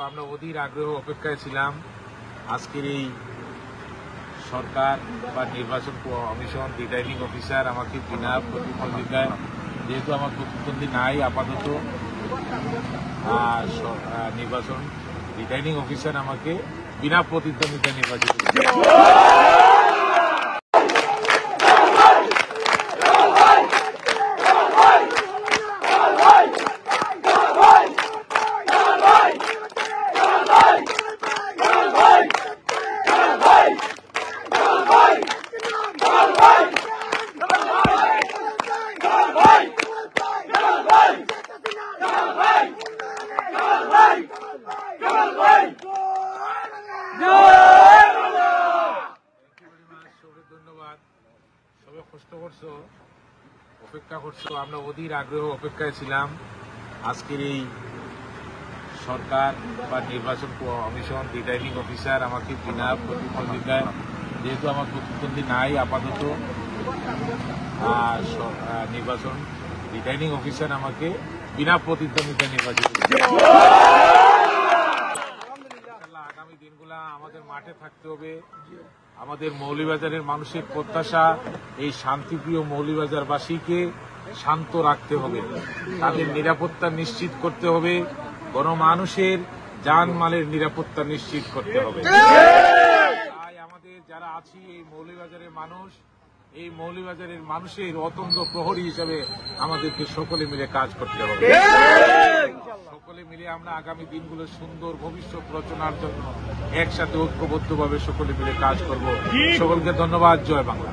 আমরা অধীর আগ্রহ অপেক্ষায় ছিলাম আজকের এই সরকার বা নির্বাচন কমিশন রিটার্নিং অফিসার আমাকে বিনা প্রতিদ্বন্দ্বিতায়, যেহেতু আমার প্রতিদ্বন্দ্বী নাই আপাতত, নির্বাচন রিটার্নিং অফিসার আমাকে বিনা প্রতিদ্বন্দ্বিতায় নির্বাচিত করেছে। ধন্যবাদ। সবাই কষ্ট করছো, অপেক্ষা করছো। আমরা অধীর আগ্রহ অপেক্ষায় ছিলাম আজকের এই সরকার বা নির্বাচন কমিশন রিটার্নিং অফিসার আমাকে বিনা প্রতিদ্বন্দ্বিতায়, যেহেতু আমার প্রতিদ্বন্দ্বী নাই আপাতত, নির্বাচন রিটার্নিং অফিসার আমাকে বিনা প্রতিদ্বন্দ্বিতায় নির্বাচিত করেছে। আগামী দিনগুলা আমাদের মাঠে থাকতে হবে। আমাদের মৌলভীবাজারের মানুষের প্রত্যাশা, এই শান্তিপ্রিয় মৌলভীবাজারবাসীকে শান্ত রাখতে হবে, তাদের নিরাপত্তা নিশ্চিত করতে হবে, গণমানুষের জানমালের নিরাপত্তা নিশ্চিত করতে হবে। তাই আমাদের যারা আছি এই মৌলভীবাজারের মানুষ, এই মৌলভীবাজারের মানুষের অতন্দ্র প্রহরী হিসেবে আমাদেরকে সকলে মিলে কাজ করতে হবে। সকলে মিলে আমরা আগামী দিনগুলো সুন্দর ভবিষ্যৎ রচনার জন্য একসাথে ঐক্যবদ্ধভাবে সকলে মিলে কাজ করব। সকলকে ধন্যবাদ। জয় বাংলা।